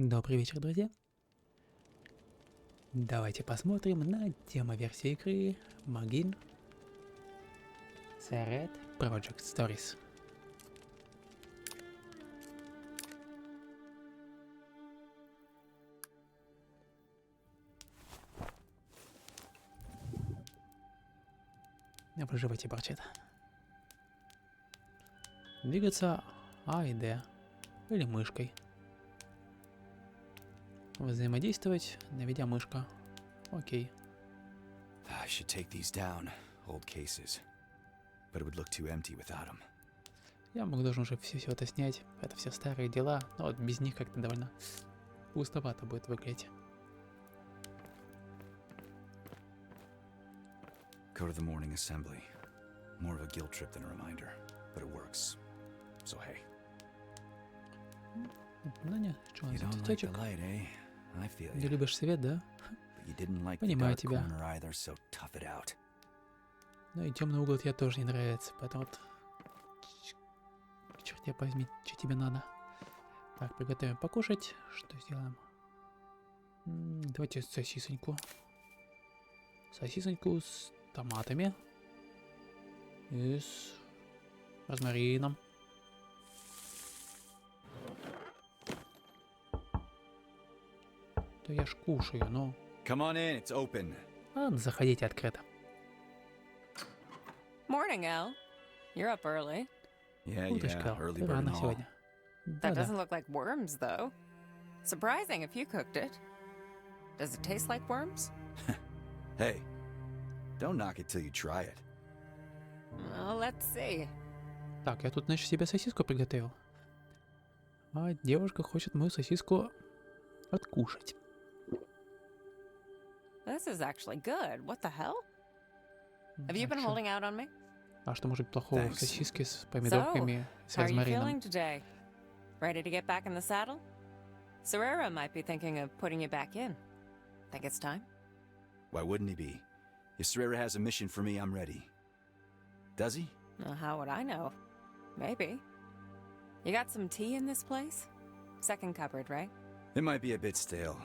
Добрый вечер, друзья. Давайте посмотрим на демо-версию игры Magin Red Project Stories. Выживайте, борчет. Двигаться А и Д или мышкой. Взаимодействовать, наведя мышка. Окей. I should take these down, old cases, but it would look too empty without them. Я должен уже все это снять. Это все старые дела, но вот без них как-то довольно пустовато будет выглядеть. Go to the morning assembly. More of a guilt trip than a reminder, but it works. So hey. Ну не, что у You нас don't тут like the цветочек? light, eh? I feel Не you. любишь свет, да? But you didn't like the Понимаю dark тебя. corner either, so tough it out. Ну и темный угол тебе тоже не нравится, поэтому вот... Черт тебя возьми, что тебе надо? Так, приготовим покушать. Что сделаем? Давайте сосисоньку. Сосисоньку с томатами. И с розмарином. То я ж кушаю, но... Come on in, it's open. Ладно, заходите открыто. Morning, Al. You're up early. Yeah, Уточка, early ты bird and рано all. сегодня. That Да-да. doesn't look like worms, though. Surprising if you cooked it. Does it taste like worms? Hey, don't knock it till you try it. Well, let's see. Так, я тут, значит, себе сосиску приготовил. А девушка хочет мою сосиску откушать. This is actually good. What the hell? Have you been А чё? holding out on me? А что может быть плохого в Thanks. сосиске с помидорками, с How are you розмарином? feeling today? Ready to get back in the saddle? Serrera might be thinking of putting you back in. Think it's time? Why wouldn't he be? If Serrera has a mission for me, I'm ready. Does he? Well, how would I know? Maybe. You got some tea in this place? Second cupboard, right? It might be a bit stale.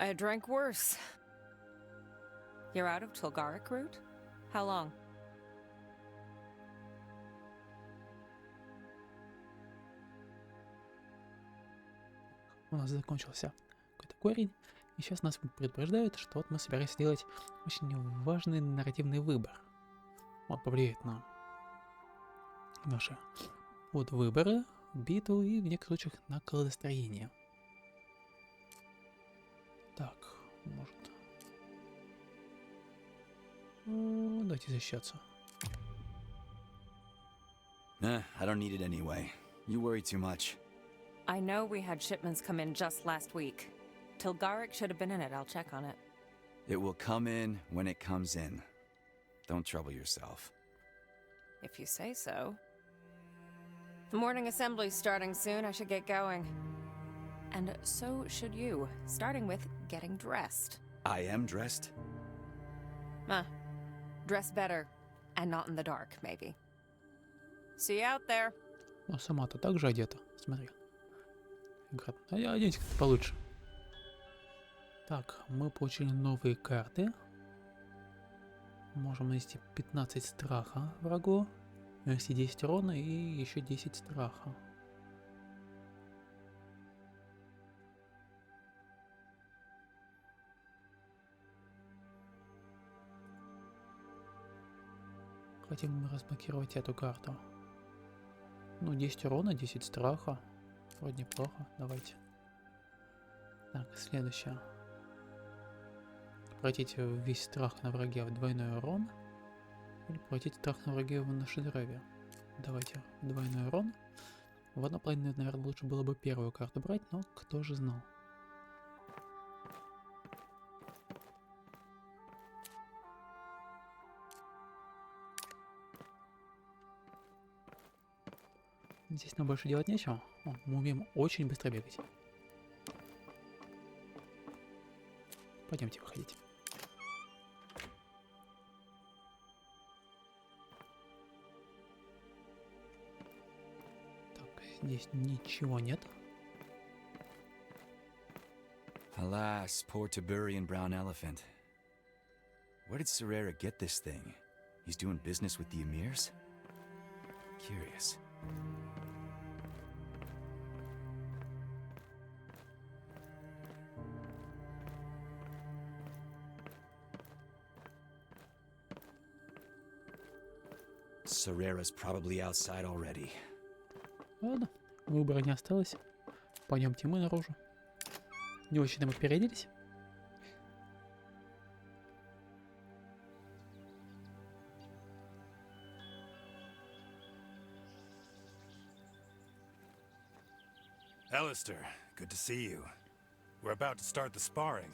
I drank worse. You're out of Tulgaric route? How long? У нас закончился какой-то корень. И сейчас нас предупреждают, что вот мы собираемся сделать очень важный нарративный выбор. Он повлияет на наши вот выборы, битву и в некоторых случаях на кладостроение. Так, может... Давайте защищаться. Nah, I don't need it anyway. You worry too much. I know we had shipments come in just last week. Tulgaric should have been in it. I'll check on it. It will come in when it comes in. Don't trouble yourself. If you say so. The morning assembly's starting soon. I should get going. And so should you, starting with getting dressed. I am dressed? Dress better, and not in the dark, maybe. See you out there. Ну, сама-то так же одета, смотри. А я оденься как-то получше. Так, мы получили новые карты. Можем нанести 15 страха врагу, нанести 10 урона и еще 10 страха. Хотим мы разблокировать эту карту. Ну, 10 урона, 10 страха. Вроде неплохо. Давайте. Так, следующее. Обратить весь страх на враге в двойной урон. Или обратить страх на враге в наше здоровье. Давайте двойной урон. В одном плане, наверное, лучше было бы первую карту брать, но кто же знал. Здесь нам больше делать нечего. О, мы умеем очень быстро бегать. Пойдемте выходить. Так, здесь ничего нет. Alas, poor Tiberian brown elephant. Where did Serrera get this thing? He's doing business with the Emirs? Curious. Serrera's probably outside already. Ладно, выбора не осталось. Пойдемте мы наружу. Не очень-то мы переоделись. Alistair, good to see you. We're about to start the sparring.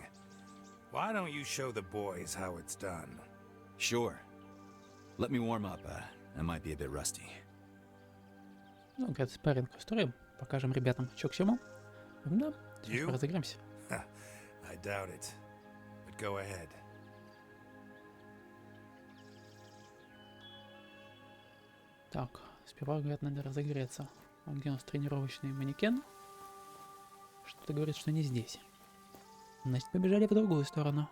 Why don't you show the boys how it's done? Sure. Let me warm up. I might be a bit rusty. Ну, говорят, спарринг устроим. Покажем ребятам, что к чему. Да, сейчас разыграемся. I doubt it. But go ahead. Так, сперва, говорят, надо разогреться. А где у нас тренировочный манекен? Что-то говорит, что не здесь. Значит, побежали в другую сторону.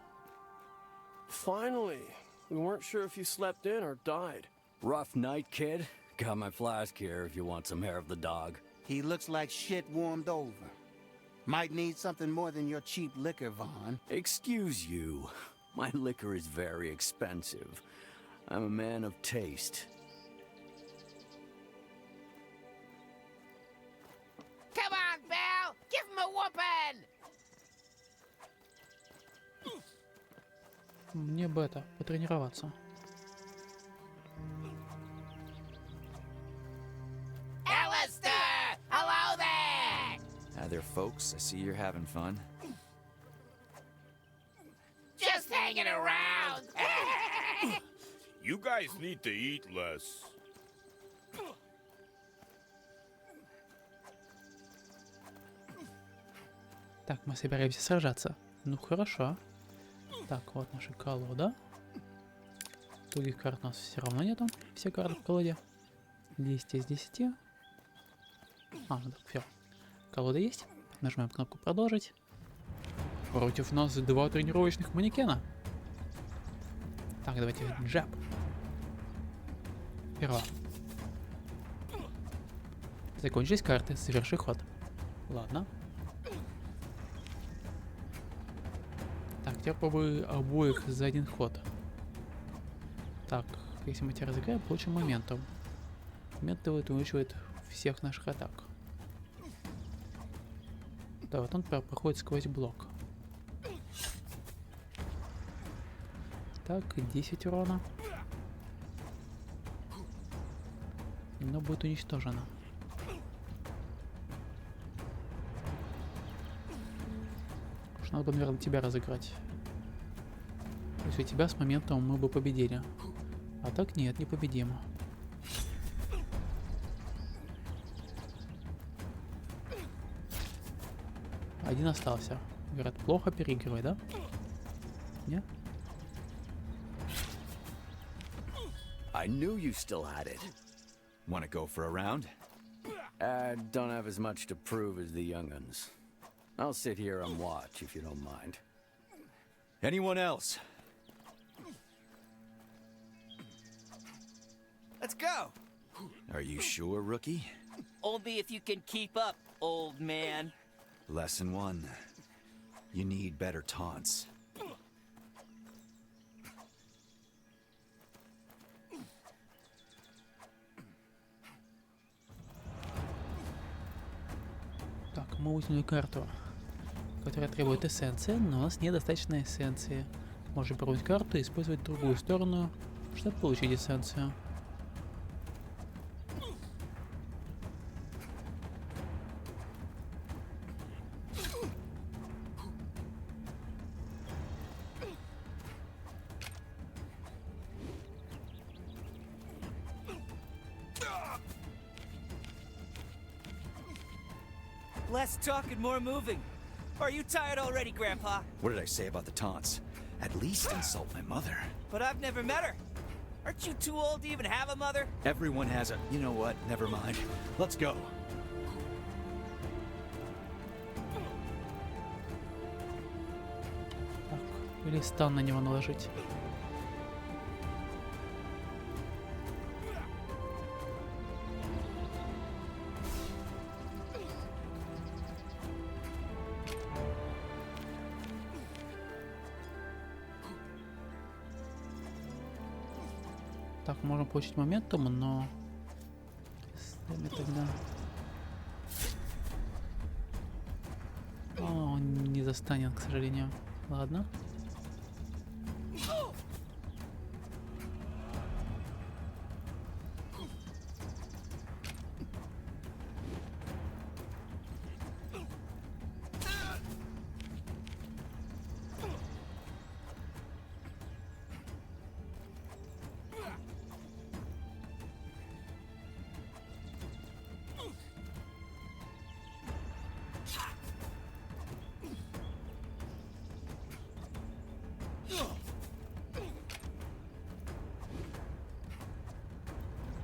Finally! We weren't sure if you slept in or died. Rough night, kid? Got my flask here if you want some hair of the dog. He looks like shit warmed over. Might need something more than your cheap liquor, Vaughn. Excuse you. My liquor is very expensive. I'm a man of taste. Come on, Belle! Give him a whooping! Мне бы это, потренироваться. Alistair! Hello there! Hi there, folks. I see you're having fun. Just hanging around! You guys need to eat less. Так, мы собираемся сражаться. Ну, хорошо. Так, вот наша колода. Других карт у нас все равно нету. Все карты в колоде. 10 из 10. А, ну так, все. Колода есть. Нажимаем кнопку «Продолжить». Против нас 2 тренировочных манекена. Так, давайте джаб. Сперва. Закончились карты. Соверши ход. Ладно. Так, теперь попробую обоих за один ход. Так, если мы тебя разыграем, получим моментум. Моментум увеличивает всех наших атак. Да, вот он проходит сквозь блок. Так, 10 урона. Но будет уничтожено. Уж надо бы, наверное, тебя разыграть. То есть у тебя с моментом мы бы победили. А так нет, не победим. Один остался. Говорят, плохо переигрывай, да? Нет? I knew you still had it. Want to go for a round? I don't have as much to prove as the young'uns. I'll sit here and watch if you don't mind. Anyone else? Let's go! Are you sure, rookie? Only if you can keep up, old man. Lesson 1. You need better taunts. Так, мы вытянули карту, которая требует эссенции, но у нас недостаточно эссенции. Можем пробовать карту и использовать другую сторону, чтобы получить эссенцию. Less talk and more moving. Are you tired already, Grandpa? What did I say about the taunts? At least insult my mother. But I've never met her. Aren't you too old to even have a mother? Everyone has a... You know what? Never mind. Let's go. Или стан на него наложить. Так, можем получить моментум, но... Сами тогда... О, он не застанет, к сожалению. Ладно.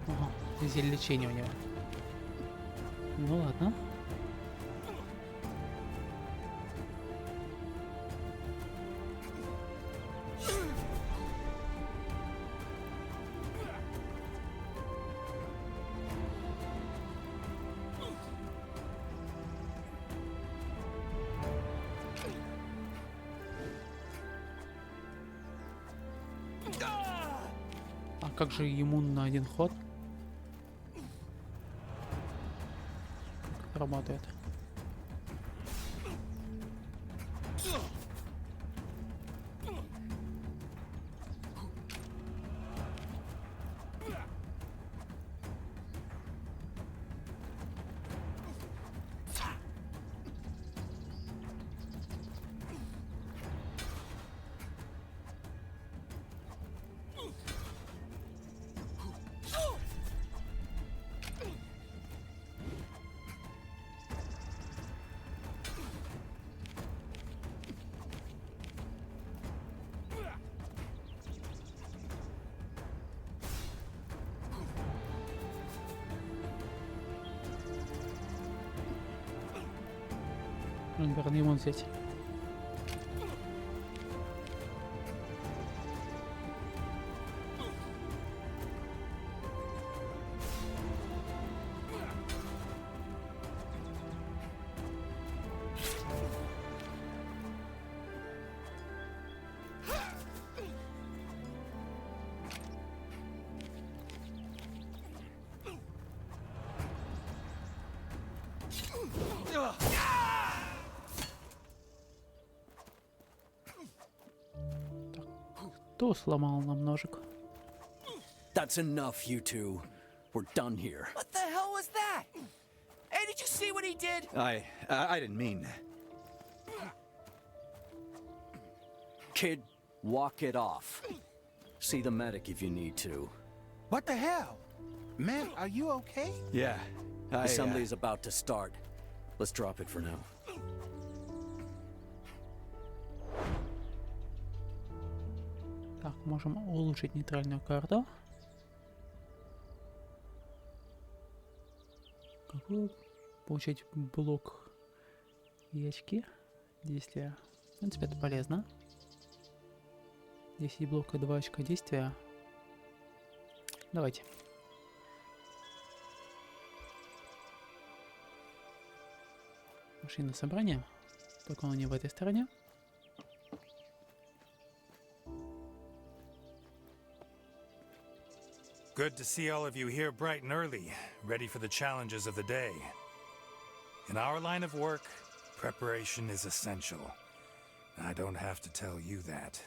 Ага, зелье лечения у него. Ну ладно. А как же ему на один ход? Как это работает? Наверное, ему взять. Кто сломал нам ножик? That's enough, you two. We're done here. What the hell was that? Hey, did you see what he did? I didn't mean. Kid, walk it off. See the medic if you need to. What the hell? Man, are you okay? Yeah. Assembly is about to start. Let's drop it for now. Так, можем улучшить нейтральную карту. Какую? Получить блок и очки действия. В принципе, это полезно. 10 блока, 2 очка действия. Давайте. Машина собрания. Только он не в этой стороне. Good to see all of you here bright and early, ready for the challenges of the day. In our line of work, preparation is essential. I don't have to tell you that.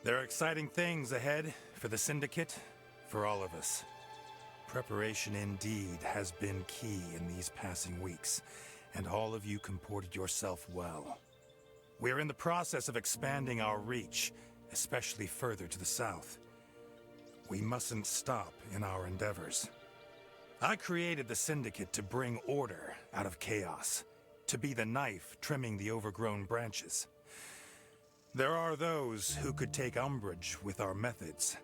There are exciting things ahead for the Syndicate, for all of us. Preparation indeed has been key in these passing weeks, and all of you comported yourself well. We're in the process of expanding our reach, especially further to the south. We mustn't stop in our endeavors. I created the Syndicate to bring order out of chaos, to be the knife trimming the overgrown branches. There are those who could take umbrage with our methods,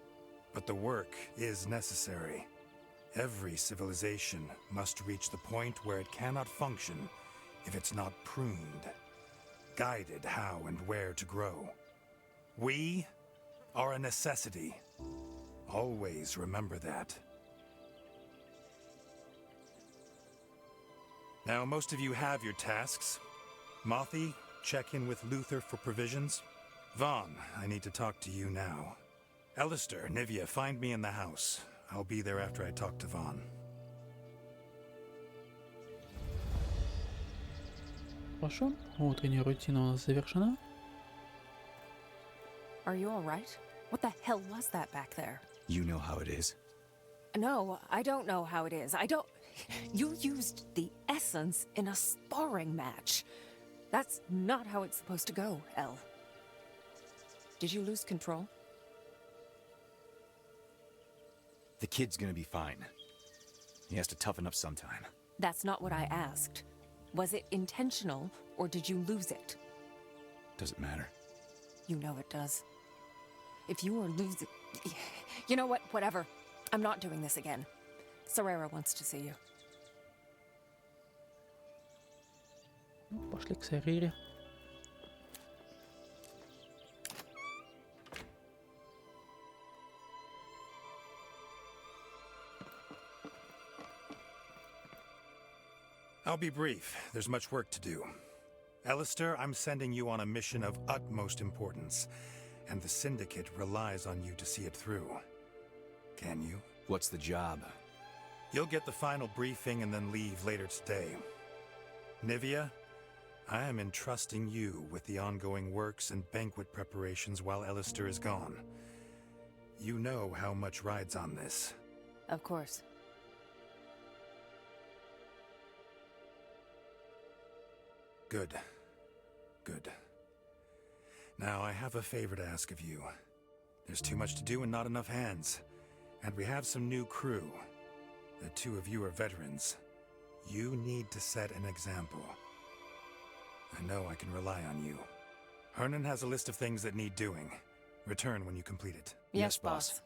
but the work is necessary. Every civilization must reach the point where it cannot function if it's not pruned, guided how and where to grow. We are a necessity. Always remember that. Now, most of you have your tasks. Mothy, check in with Luther for provisions. Vaughn, I need to talk to you now. Alistair, Nivea, find me in the house. I'll be there after I talk to Vaughn. Хорошо, утренняя рутина у нас завершена. Are you alright? What the hell was that back there? You know how it is. No, I don't know how it is. I don't... You used the essence in a sparring match. That's not how it's supposed to go, Elle. Did you lose control? The kid's gonna be fine. He has to toughen up sometime. That's not what I asked. Was it intentional, or did you lose it? Does it matter? You know it does. If you are losing... You know what? Whatever. I'm not doing this again. Serera wants to see you. Пошли к Серере. I'll be brief. There's much work to do. Alistair, I'm sending you on a mission of utmost importance, and the Syndicate relies on you to see it through. Can you? What's the job? You'll get the final briefing and then leave later today. Nivea, I am entrusting you with the ongoing works and banquet preparations while Alistair is gone. You know how much rides on this. Of course. Good. Good. Now, I have a favor to ask of you. There's too much to do and not enough hands. And we have some new crew. The two of you are veterans. You need to set an example. I know I can rely on you. Hernan has a list of things that need doing. Return when you complete it. Yes, boss.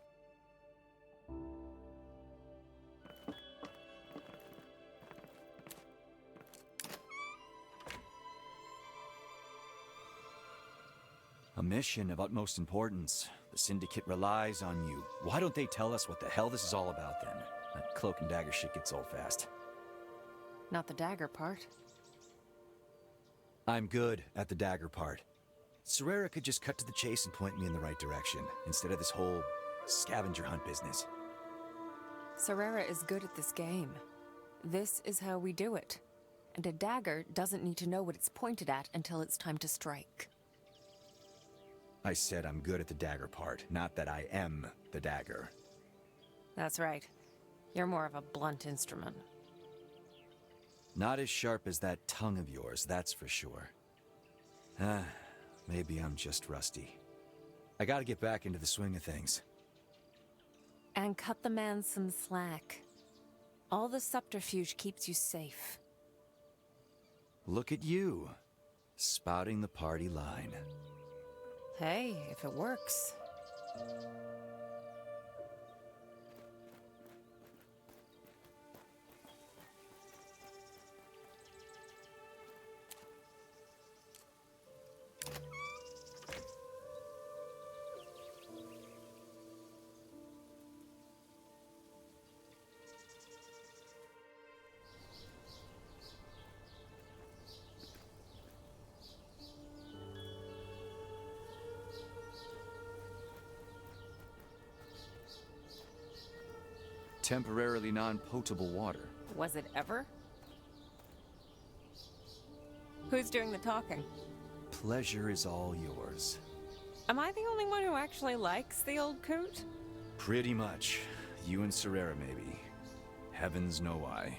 A mission of utmost importance. The Syndicate relies on you. Why don't they tell us what the hell this is all about then? That cloak and dagger shit gets old fast. Not the dagger part. I'm good at the dagger part. Serera could just cut to the chase and point me in the right direction, instead of this whole scavenger hunt business. Serera is good at this game. This is how we do it. And a dagger doesn't need to know what it's pointed at until it's time to strike. I said I'm good at the dagger part, not that I am the dagger. That's right. You're more of a blunt instrument. Not as sharp as that tongue of yours, that's for sure. Maybe I'm just rusty. I gotta get back into the swing of things. And cut the man some slack. All the subterfuge keeps you safe. Look at you, spouting the party line. Hey, if it works. Temporarily non-potable water. Was it ever? Who's doing the talking? Pleasure is all yours. Am I the only one who actually likes the old coot? Pretty much. You and Serera, maybe. Heavens know why.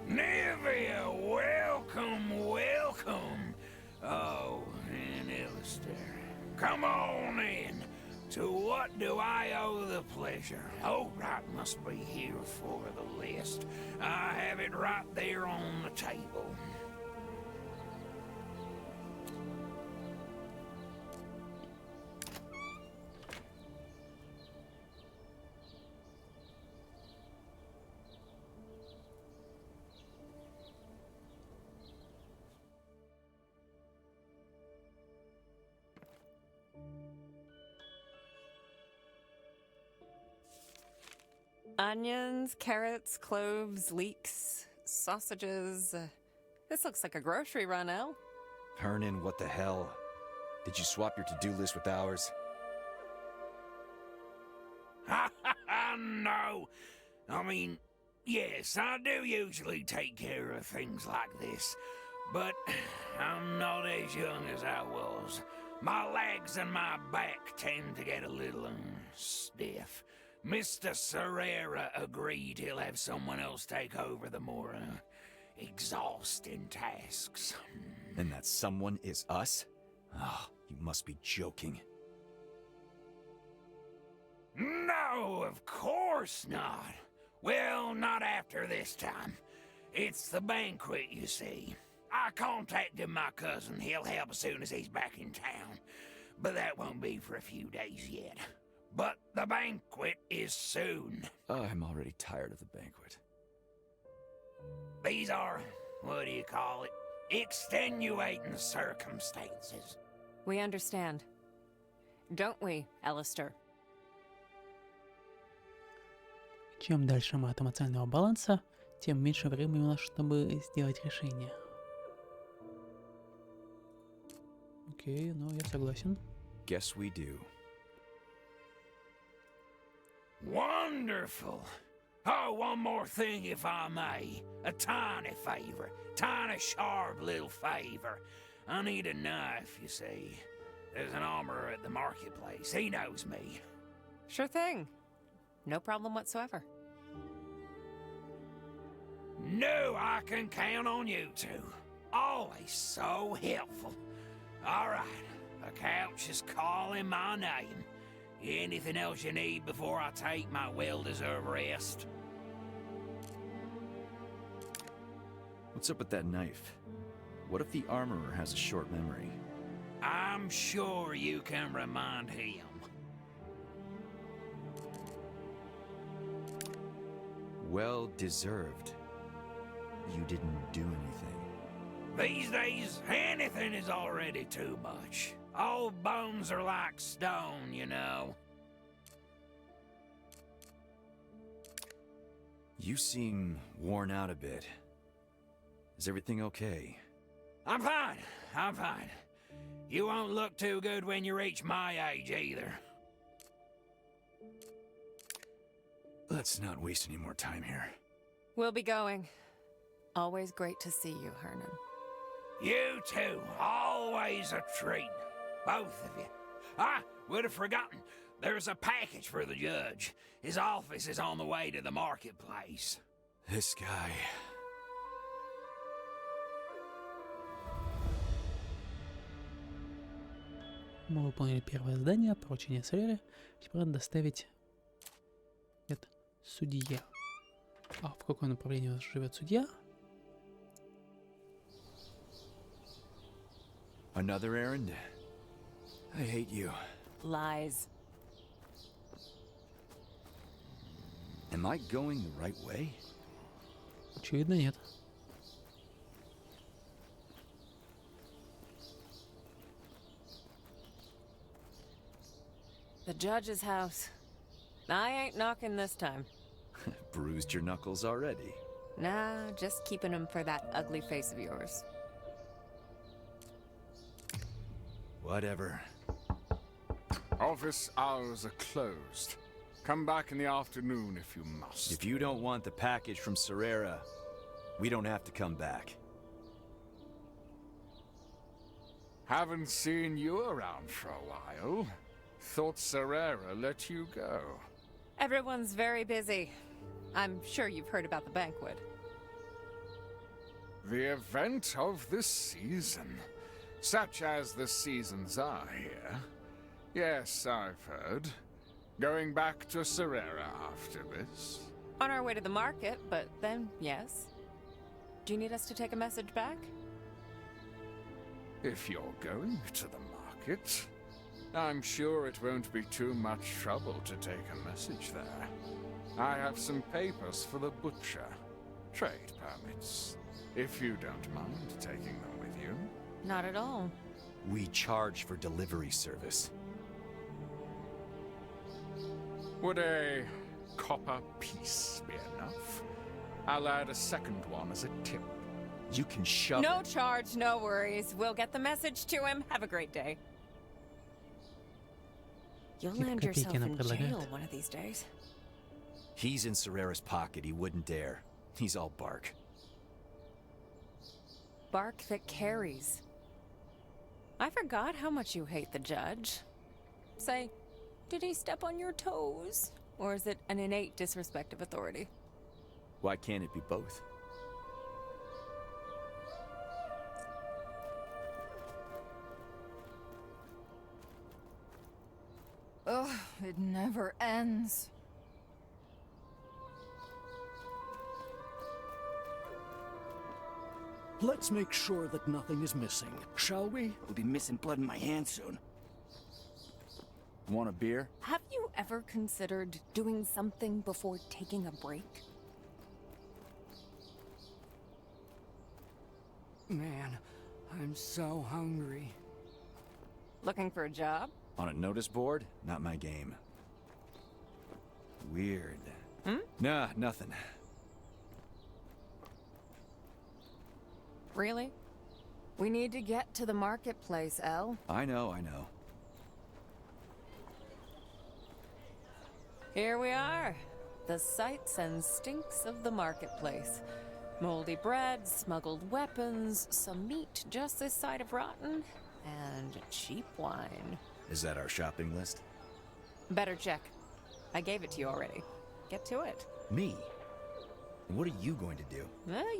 Nivea, welcome, welcome. Oh, and Alistair. Come on in. To what do I owe the pleasure? Oh, right, must be here for the list. I have it right there on the table. Onions, carrots, cloves, leeks, sausages. This looks like a grocery run, Elle. Hernan, what the hell? Did you swap your to-do list with ours? No. I mean, yes, I do usually take care of things like this. But I'm not as young as I was. My legs and my back tend to get a little stiff. Mr. Serrera agreed he'll have someone else take over the more exhausting tasks. And that someone is us? Ah, you must be joking. No, of course not. Well, not after this time. It's the banquet, you see. I contacted my cousin. He'll help as soon as he's back in town. But that won't be for a few days yet. But the banquet is soon. I'm already tired of the banquet. These are, what do you call it, extenuating circumstances. We understand. Don't we, Alistair? Чем дальше мы от эмоционального баланса, тем меньше времени у нас, чтобы сделать решение. Окей, ну я согласен. Guess we do. Wonderful. Oh, one more thing, if I may. A tiny favor. Tiny, sharp little favor. I need a knife, you see. There's an armorer at the marketplace. He knows me. Sure thing. No problem whatsoever. No, I can count on you two. Always so helpful. All right, the couch is calling my name. Anything else you need before I take my well-deserved rest? What's up with that knife? What if the armorer has a short memory? I'm sure you can remind him. Well deserved. You didn't do anything. These days, anything is already too much. Old bones are like stone, you know. You seem worn out a bit. Is everything okay? I'm fine. I'm fine. You won't look too good when you reach my age, either. Let's not waste any more time here. We'll be going. Always great to see you, Hernan. You too. Always a treat. Both of you. I would have forgotten. There's a package for the judge. His office is on the way to the marketplace. This guy... Мы выполнили первое задание, поручение Серере. Теперь надо доставить это судья. А в каком направлении у нас живет судья? Another errand? I hate you. Lies. Am I going the right way? Очевидно, нет. The judge's house. I ain't knocking this time. Bruised your knuckles already. Nah, just keeping them for that ugly face of yours. Whatever. Office hours are closed. Come back in the afternoon if you must. If you don't want the package from Serrera, we don't have to come back. Haven't seen you around for a while. Thought Serrera let you go. Everyone's very busy. I'm sure you've heard about the banquet. The event of the season. Such as the seasons are here. Yes, I've heard. Going back to Serrera after this? On our way to the market, but then, yes. Do you need us to take a message back? If you're going to the market, I'm sure it won't be too much trouble to take a message there. I have some papers for the butcher. Trade permits. If you don't mind taking them with you. Not at all. We charge for delivery service. Would a copper piece be enough? I'll add a second one as a tip. You can shove No it. charge, no worries. We'll get the message to him. Have a great day. You'll Какие-то land копейки yourself она in предлагает. jail one of these days. He's in Serrera's pocket. He wouldn't dare. He's all bark. Bark that carries. I forgot how much you hate the judge. Say, did he step on your toes? Or is it an innate disrespect of authority? Why can't it be both? Ugh, it never ends. Let's make sure that nothing is missing, shall we? We'll be missing blood in my hand soon. Want a beer? Have you ever considered doing something before taking a break? Man, I'm so hungry. Looking for a job? On a notice board? Not my game. Weird. Nah, nothing. Really? We need to get to the marketplace, Elle. I know, I know. Here we are. The sights and stinks of the marketplace. Moldy bread, smuggled weapons, some meat just this side of rotten, and cheap wine. Is that our shopping list? Better check. I gave it to you already. Get to it. Me? What are you going to do?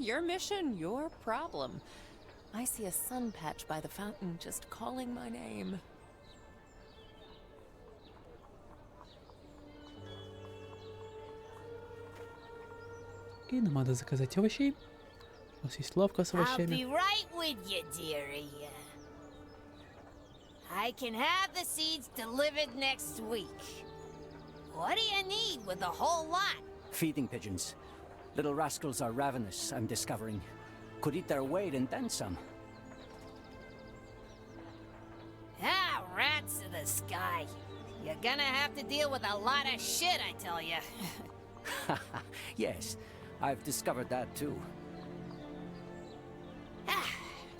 Your mission, your problem. I see a sun patch by the fountain just calling my name. Окей, нам надо заказать овощей. У нас есть лавка с I'll овощами. be right with you, dearie. I can have the seeds delivered next week. What do you need with a whole lot? Feeding pigeons. Little rascals are ravenous, I'm discovering. Could eat their weight and then some. Ah, rats in the sky. You're gonna have to deal with a lot of shit, I tell you. Yes, I've discovered that too.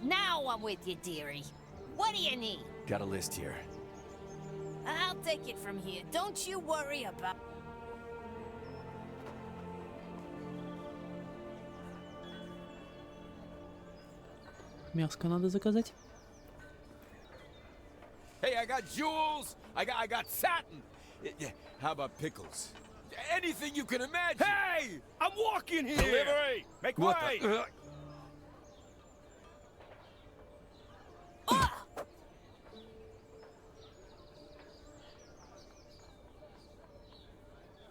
Now I'm with you, dearie. What do you need? Got a list here. I'll take it from here. Don't you worry about... Мяско надо заказать. Hey, I got jewels. I got satin. How about pickles? Anything you can imagine. Hey, I'm walking here. Delivery. Make way.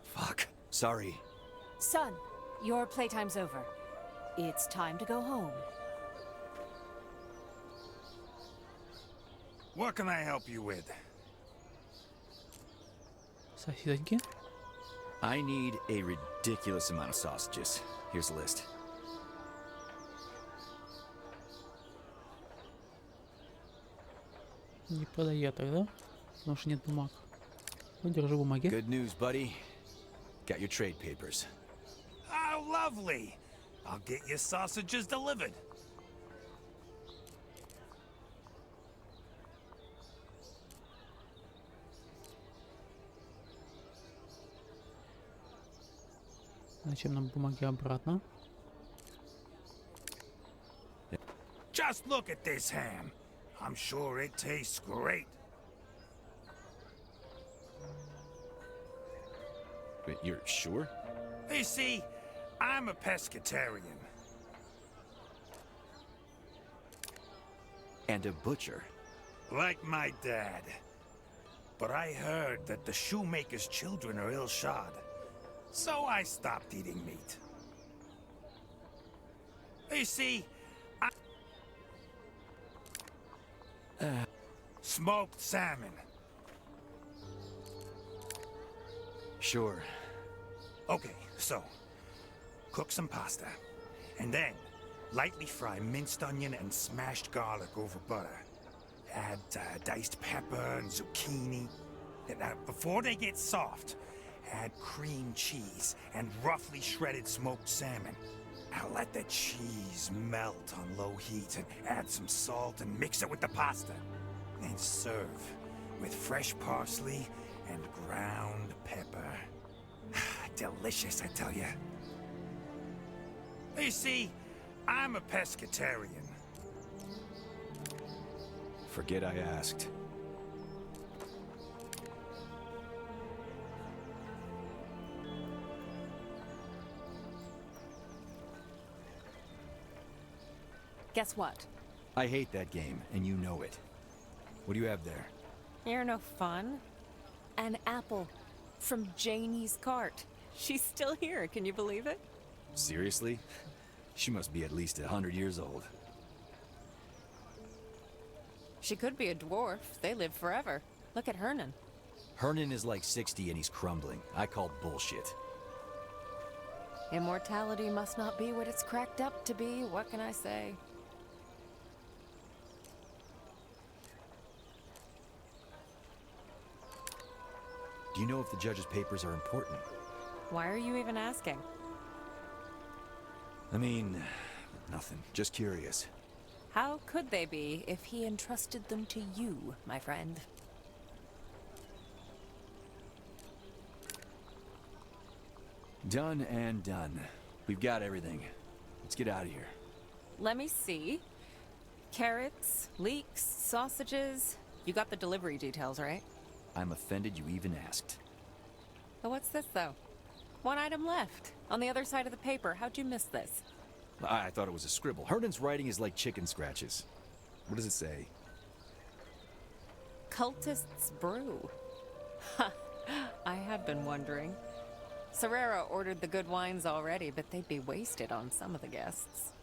Fuck. Sorry. Son, your playtime's over. It's time to go home. What can I help you with? Сосисоньки. I need a ridiculous amount of sausages. Here's a list. Не подает тогда, потому что нет бумаг. Вот, держи бумаги. Good news, buddy. Got your trade papers. Oh, lovely. I'll get your sausages delivered. Зачем нам бумаги обратно? Just look at this ham. I'm sure it tastes great. Wait, you're sure? You see, I'm a pescatarian. And a butcher. Like my dad. But I heard that the shoemaker's children are ill-shod. So I stopped eating meat. You see, smoked salmon. Sure. Okay, so cook some pasta. And then lightly fry minced onion and smashed garlic over butter. Add diced pepper and zucchini. Now, before they get soft, add cream cheese and roughly shredded smoked salmon. Now let the cheese melt on low heat and add some salt and mix it with the pasta. Then serve with fresh parsley and ground pepper. Delicious, I tell you. You see, I'm a pescatarian. Forget I asked. Guess what? I hate that game, and you know it. What do you have there? You're no fun. An apple from Janie's cart. She's still here, can you believe it? Seriously? She must be at least 100 years old. She could be a dwarf. They live forever. Look at Hernan. Hernan is like 60 and he's crumbling. I call bullshit. Immortality must not be what it's cracked up to be. What can I say? Do you know if the judge's papers are important? Why are you even asking? I mean, nothing. Just curious. How could they be if he entrusted them to you, my friend? Done and done. We've got everything. Let's get out of here. Let me see. Carrots, leeks, sausages. You got the delivery details, right? I'm offended you even asked. But what's this, though? One item left. On the other side of the paper. How'd you miss this? I thought it was a scribble. Hernan's writing is like chicken scratches. What does it say? Cultist's brew. Ha! I had been wondering. Serrera ordered the good wines already, but they'd be wasted on some of the guests.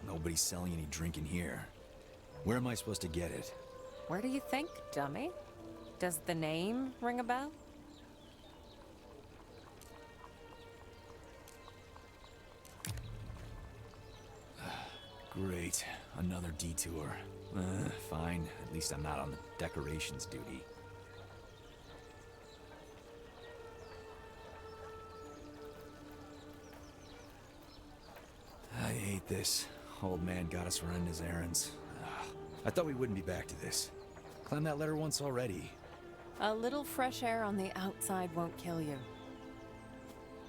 Nobody's selling any drink in here. Where am I supposed to get it? Where do you think, dummy? Does the name ring a bell? Great. Another detour. Fine. At least I'm not on the decorations duty. I hate this. Old man got us running his errands. I thought we wouldn't be back to this. Climbed that ladder once already. A little fresh air on the outside won't kill you.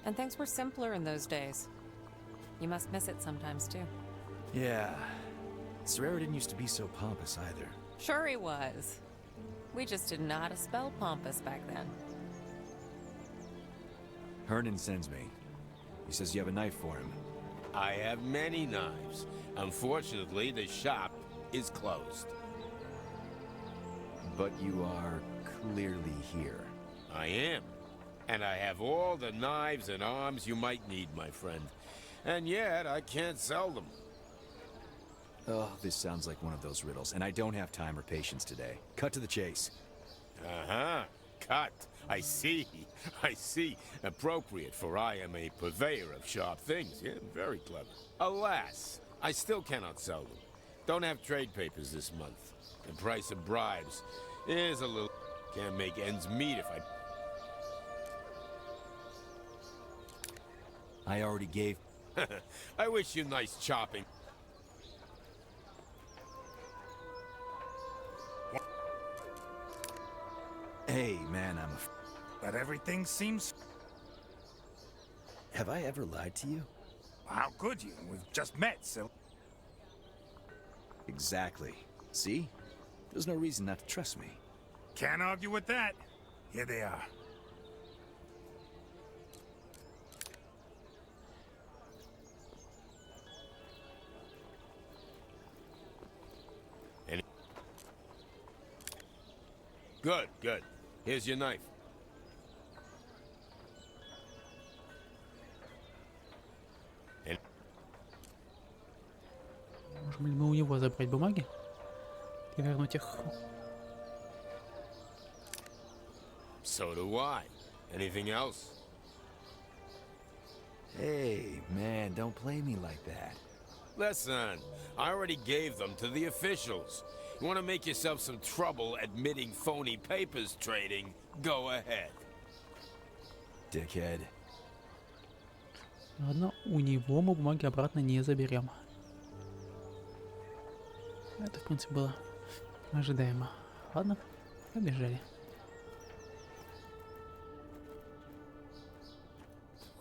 And things were simpler in those days. You must miss it sometimes, too. Yeah. Serrera didn't used to be so pompous either. Sure he was. We just didn't know how to spell pompous back then. Hernan sends me. He says you have a knife for him. I have many knives. Unfortunately, the shop is closed. But you are clearly here. I am. And I have all the knives and arms you might need, my friend. And yet, I can't sell them. Oh, this sounds like one of those riddles, and I don't have time or patience today. Cut to the chase. Uh-huh. Cut. I see. I see. Appropriate, for I am a purveyor of sharp things. Yeah, very clever. Alas, I still cannot sell them. Don't have trade papers this month. The price of bribes is a little... Can't make ends meet if I already gave... I wish you nice chopping. Hey, man, But everything seems... Have I ever lied to you? How could you? We've just met, so... Exactly. See? There's no reason not to trust me. Can't argue with that. Here they are. Good, good. Here's your knife. Можем ли мы у него забрать бумаги и вернуть их? So do I. Anything else? Hey, man, don't play me like that. Listen, I already gave them to the officials. You want to make yourself some trouble admitting phony papers trading? Go ahead. Dickhead. Ладно, у него мы бумаги обратно не заберем. Это, в принципе, было ожидаемо. Ладно, побежали.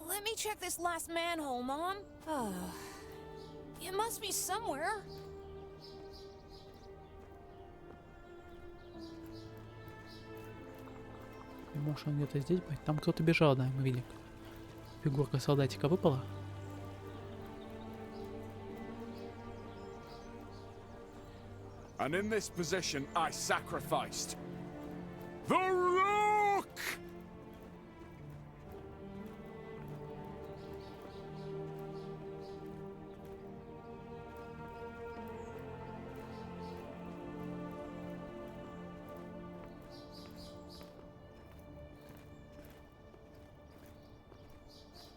Let me check this last manhole, Mom. Oh, it must be somewhere. Может, он где-то здесь будет? Там кто-то бежал, да, мы видим. Фигурка солдатика выпала. And in this position, I sacrificed the Rook!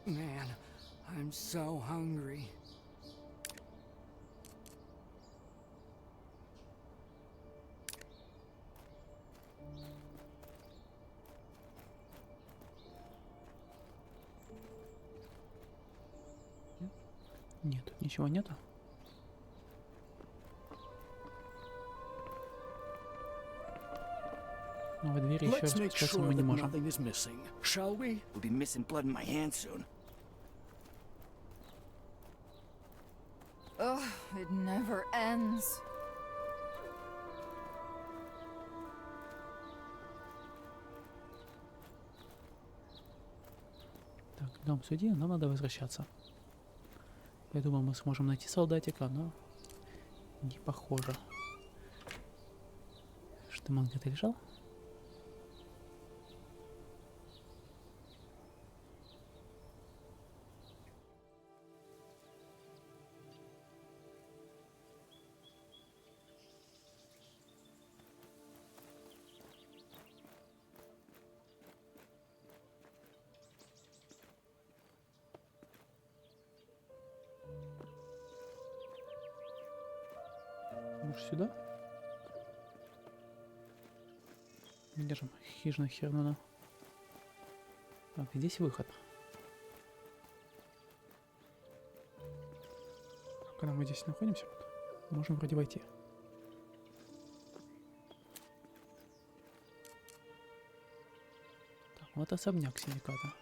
Man, I'm so hungry. Нет, тут ничего нету. Новой двери еще Let's make распечататься sure мы не that можем. nothing is missing, shall we? We'll be missing blood in my hands soon. Ugh, it never ends. Так, дом судьи, нам надо возвращаться. Я думал, мы сможем найти солдатика, но не похоже. Что, он где-то лежал? Может, сюда? Держим хижину Хернана. Так, здесь выход. Когда мы здесь находимся, можем вроде войти. Так, вот особняк синдиката.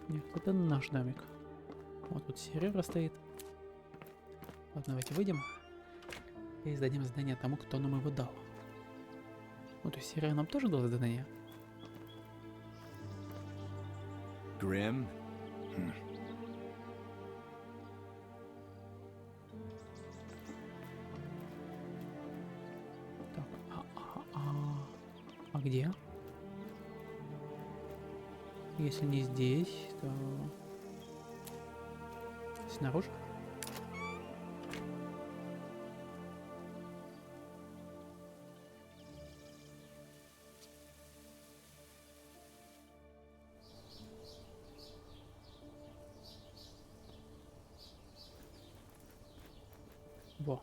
Нет, это наш домик. Вот тут сервер стоит. Вот, давайте выйдем и сдадим задание тому, кто нам его дал. Ну, то есть сервер нам тоже дал задание. Grim? Так, а где? Если не здесь, то снаружи. Во.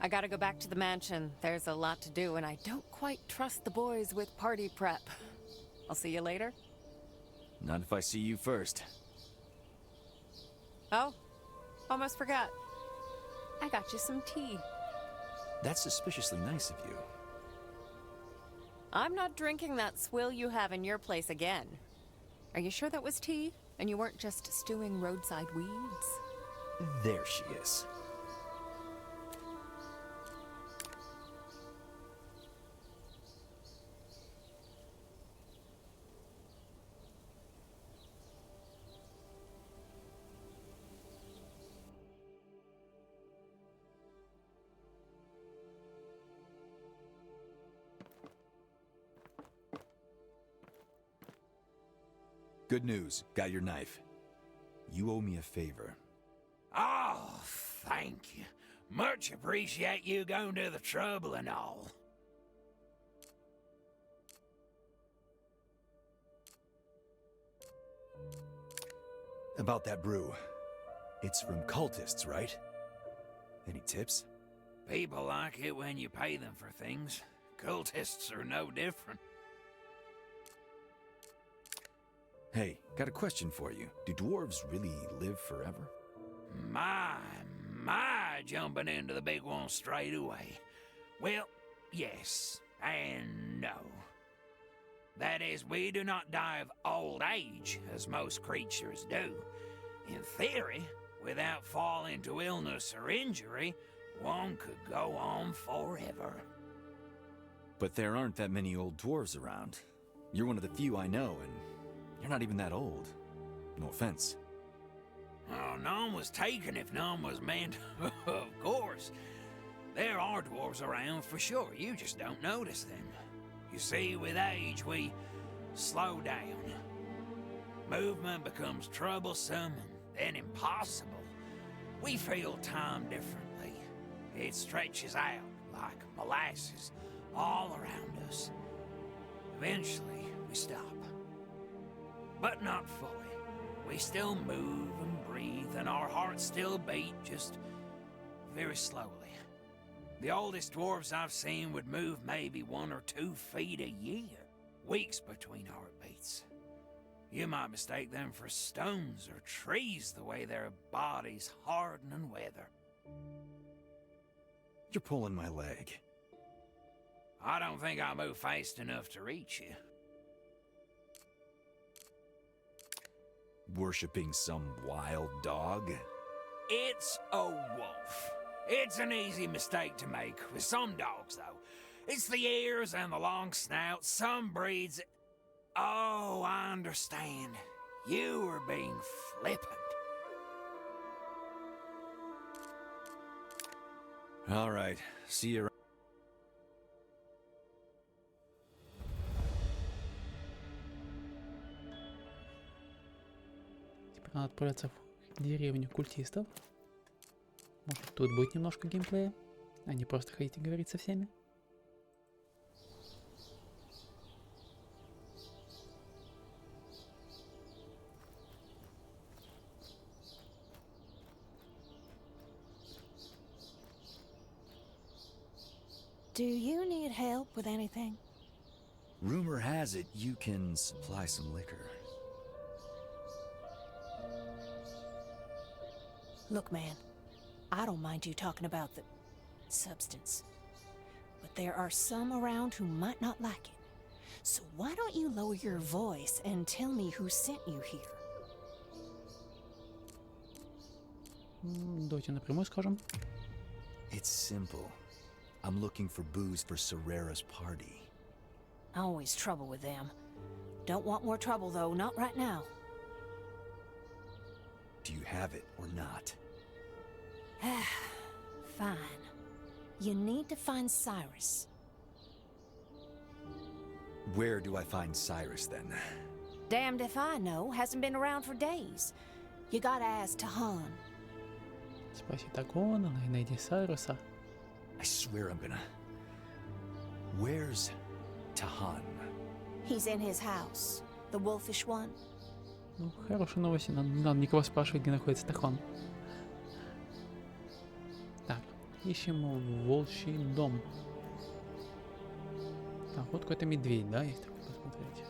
I gotta go back to the mansion. There's a lot to do, and I don't quite trust the boys with party prep. I'll see you later. Not if I see you first. Oh, almost forgot. I got you some tea. That's suspiciously nice of you. I'm not drinking that swill you have in your place again. Are you sure that was tea? And you weren't just stewing roadside weeds? There she is. Good news. Got your knife. You owe me a favor. thank you. Much appreciate you going to the trouble and all. About that brew. It's from cultists, right? Any tips? People like it when you pay them for things. Cultists are no different. Hey, got a question for you. Do dwarves really live forever? My, jumping into the big one straight away. Well, yes and no. That is, we do not die of old age, as most creatures do. In theory, without falling to illness or injury, one could go on forever. But there aren't that many old dwarves around. You're one of the few I know, and you're not even that old. No offense. Oh, none was taken if none was meant. Of course. There are dwarves around for sure, you just don't notice them. You see, with age, we slow down. Movement becomes troublesome and then impossible. We feel time differently. It stretches out like molasses all around us. Eventually, we stop. But not fully. We still move and breathe, and our hearts still beat, just very slowly. The oldest dwarves I've seen would move maybe 1 or 2 feet a year. Weeks between heartbeats. You might mistake them for stones or trees the way their bodies harden and weather. You're pulling my leg. I don't think I move fast enough to reach you. Worshipping some wild dog? It's a wolf. It's an easy mistake to make with some dogs, though. It's the ears and the long snout. Some breeds... Oh, I understand. You were being flippant. All right. See you around. Теперь надо отправляться в деревню культистов. Может, тут будет немножко геймплея, а не просто ходить и говорить со всеми. Do you need help with anything? Rumor has it you can supply some liquor. Look, man, I don't mind you talking about the substance. But there are some around who might not like it. So why don't you lower your voice and tell me who sent you here? Давайте напрямую скажем. It's simple. I'm looking for booze for Serera's party. Always trouble with them. Don't want more trouble, though. Not right now. Do you have it or not? Fine. You need to find Cyrus. Where do I find Cyrus, then? Damned if I know. Hasn't been around for days. You gotta ask Tahan. Спроси Тагона, найди Сайруса. I swear I'm gonna... Where's Tahan? He's in his house. The wolfish one. Ну, хорошие новости. Надо никого спрашивать, где находится Тахон. Так, ищем волчий дом. Так, вот какой-то медведь, да, есть такой, посмотреть.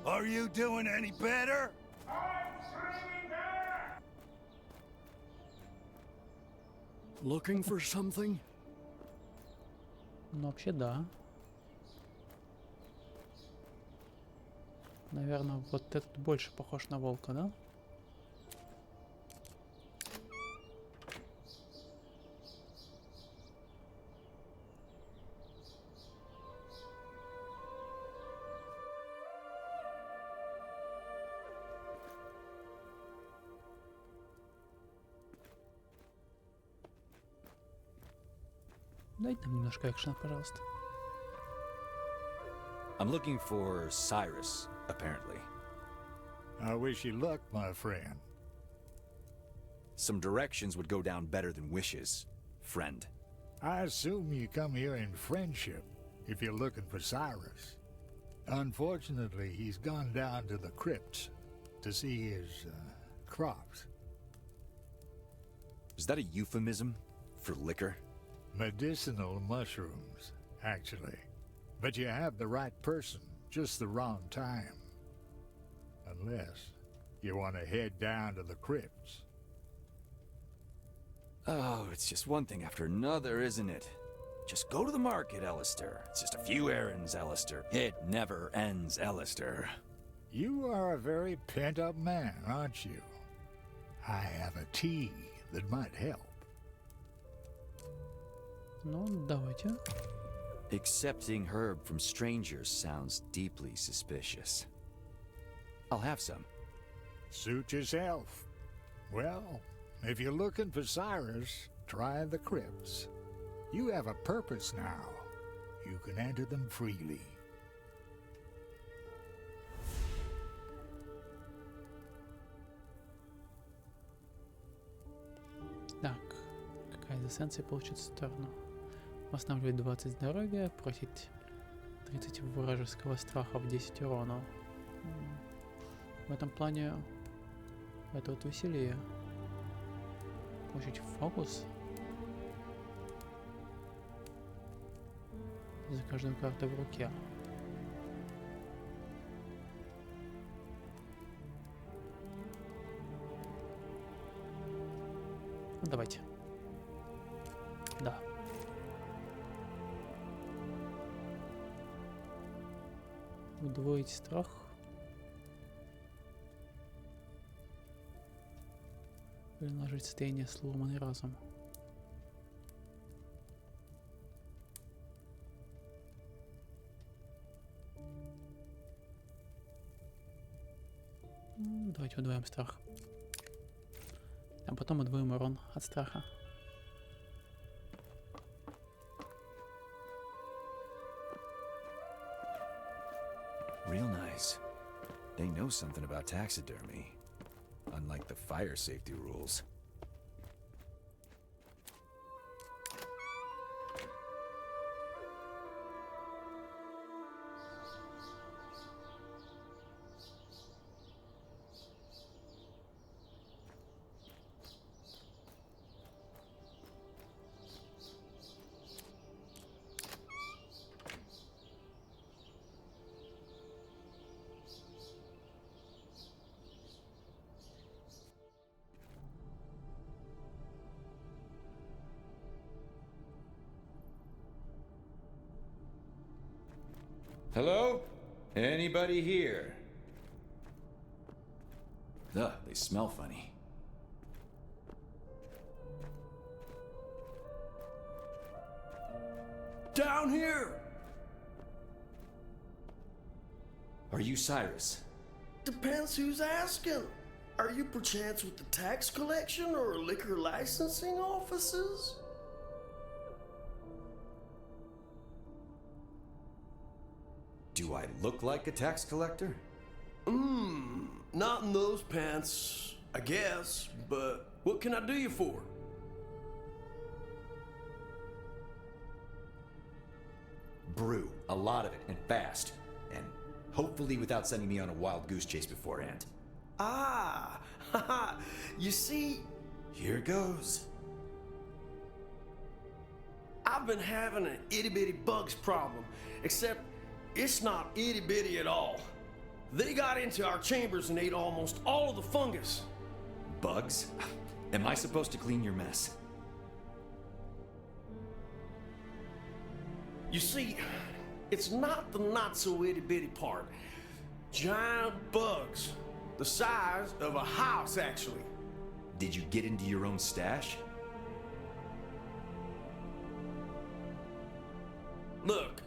Are you doing any better? Looking for something? Ну, вообще, да. Наверное, вот этот больше похож на волка, да? Дайте нам немножко экшена, пожалуйста. I'm looking for Cyrus, apparently. I wish you luck, my friend. Some directions would go down better than wishes, friend. I assume you come here in friendship if you're looking for Cyrus. Unfortunately, he's gone down to the crypts to see his crops. Is that a euphemism for liquor? Medicinal mushrooms, actually. But you have the right person, just the wrong time. Unless you want to head down to the crypts. Oh, it's just one thing after another, isn't it? Just go to the market, Alistair. It's just a few errands, Alistair. It never ends, Alistair. You are a very pent-up man, aren't you? I have a tea that might help. Ну, давайте. Accepting herb from strangers sounds deeply suspicious. I'll have some. Suit yourself. Well, if you're looking for Cyrus, try the crypts. You have a purpose now. You can enter them freely. Так, какая из эссенций получит сторону? Восстанавливать 20 здоровья, просить 30 вражеского страха в 10 урона. В этом плане это вот веселее. Получить фокус за каждую карту в руке. Ну, давайте. Да. Удвоить страх. Или наложить состояние сломанный разум. Давайте удвоим страх. А потом удвоим урон от страха. Real nice. They know something about taxidermy, unlike the fire safety rules. Hello? Anybody here? Ugh, they smell funny. Down here! Are you Cyrus? Depends who's asking. Are you perchance with the tax collection or liquor licensing offices? Do I look like a tax collector? Not in those pants, I guess, but what can I do you for? Brew, a lot of it, and fast. And hopefully without sending me on a wild goose chase beforehand. Ah, you see... Here goes. I've been having an itty-bitty bugs problem, except it's not itty-bitty at all. They got into our chambers and ate almost all of the fungus. Bugs? Am I supposed to clean your mess? You see, it's not the not-so-itty-bitty part. Giant bugs. The size of a house, actually. Did you get into your own stash? Look,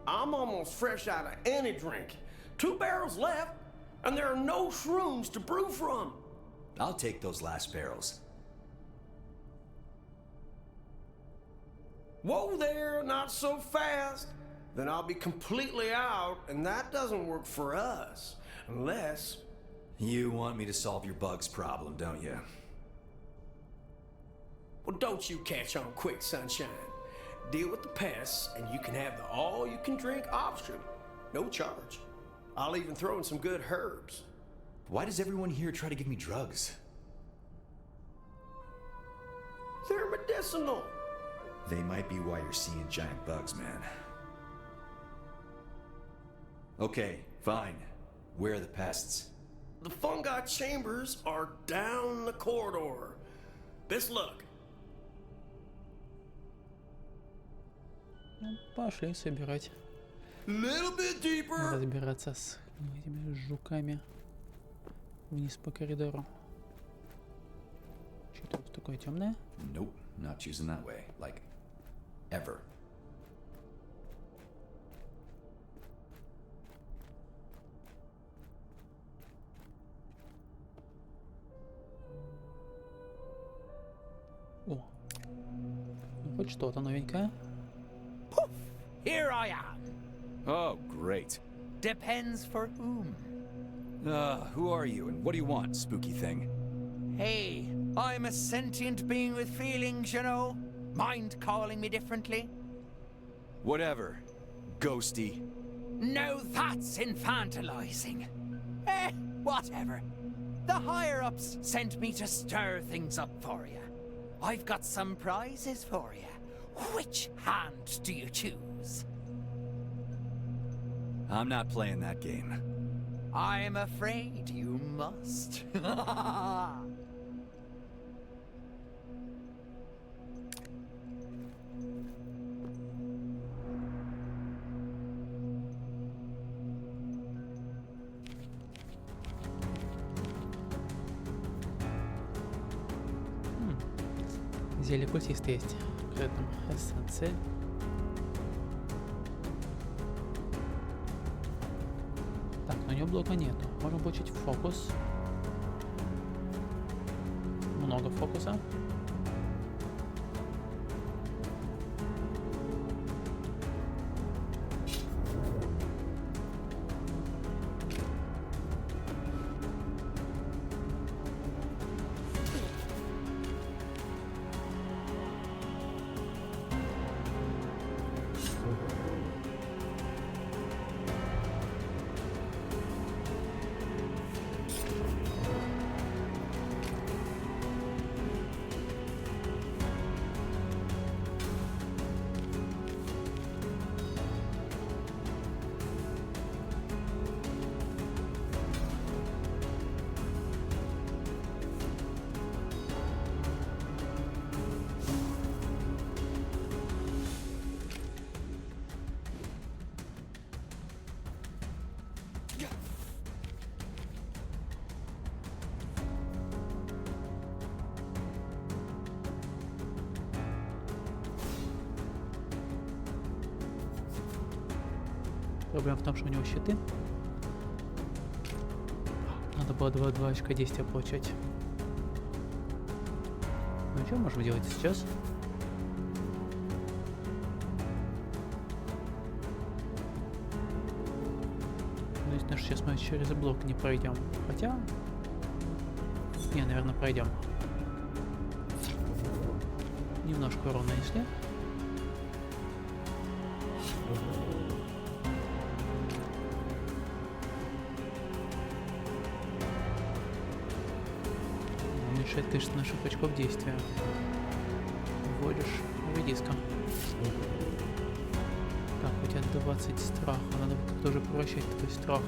I'm almost fresh out of any drink. 2 barrels left, and there are no shrooms to brew from. I'll take those last barrels. Whoa there, not so fast. Then I'll be completely out, and that doesn't work for us. Unless You want me to solve your bugs problem, don't you? Well, don't you catch on quick, sunshine. Deal with the pests, and you can have the all-you-can-drink option. No charge. I'll even throw in some good herbs. Why does everyone here try to give me drugs? They're medicinal. They might be why you're seeing giant bugs, man. Okay, fine. Where are the pests? The fungi chambers are down the corridor. Best luck. Ну, пошли собирать. Little bit deeper. Разбираться с этими жуками. Вниз по коридору. Что тут такое темное? Nope, not choosing that way. Like, ever. О, ну хоть что-то новенькое. Here I am. Oh, great. Depends for whom. Who are you and what do you want, spooky thing? Hey, I'm a sentient being with feelings, you know. Mind calling me differently? Whatever, ghosty. No, that's infantilizing. Whatever. The higher-ups sent me to stir things up for you. I've got some prizes for you. Which hand do you choose? I'm not playing that game. I'm afraid you must. Зелье культиста есть. Кто там? СНЦ. Так, но у него блока нету. Можем получить фокус. Много фокуса. Проблема в том, что у него щиты. Надо было 2 очка действия получать. Ну что можем делать сейчас? Ну, единственное, что сейчас мы через блок не пройдем. Хотя... Не, наверное, пройдем. Немножко урона, если... Уменьшает количество наших очков действия. Вводишь редиска. Так, у тебя 20 страха. Надо как-то уже превращать твой страх.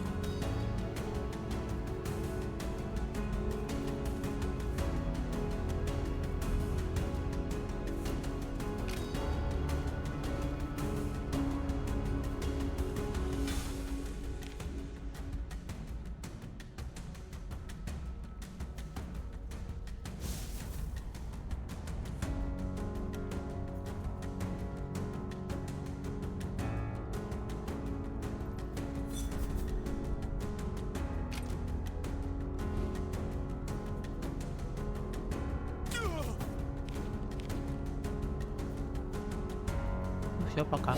Все, пока.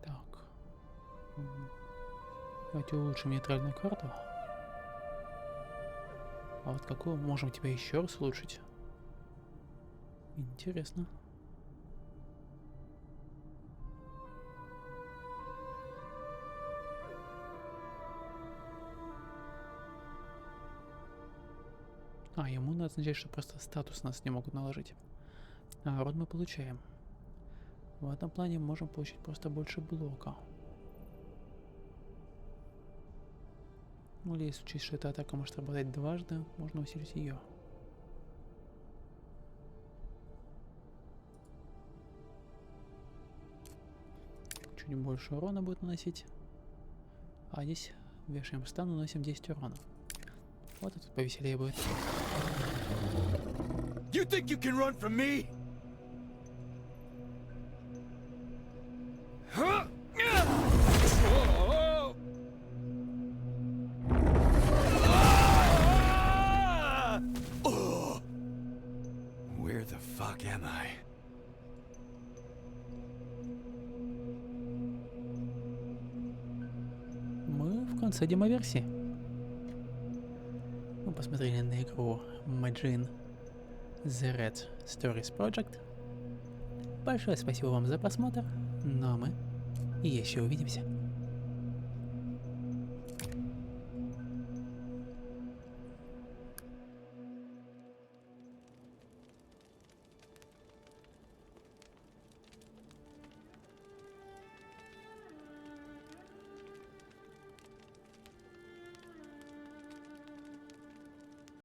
Так. Давайте улучшим нейтральную карту. А вот какую можем тебя еще раз улучшить? Интересно. А, ему надо означать, что просто статус нас не могут наложить. А род мы получаем. В этом плане можем получить просто больше блока. Ну, или если учесть, что эта атака может работать дважды, можно усилить ее. Чуть больше урона будет наносить. А здесь вешаем стан, наносим 10 урона. Вот это повеселее будет. You think you can run from me? Huh? Where the fuck am I? Мы в конце демоверсии. Мы посмотрели на игру Magin The Red Stories Project. Большое спасибо вам за просмотр, ну а мы еще увидимся.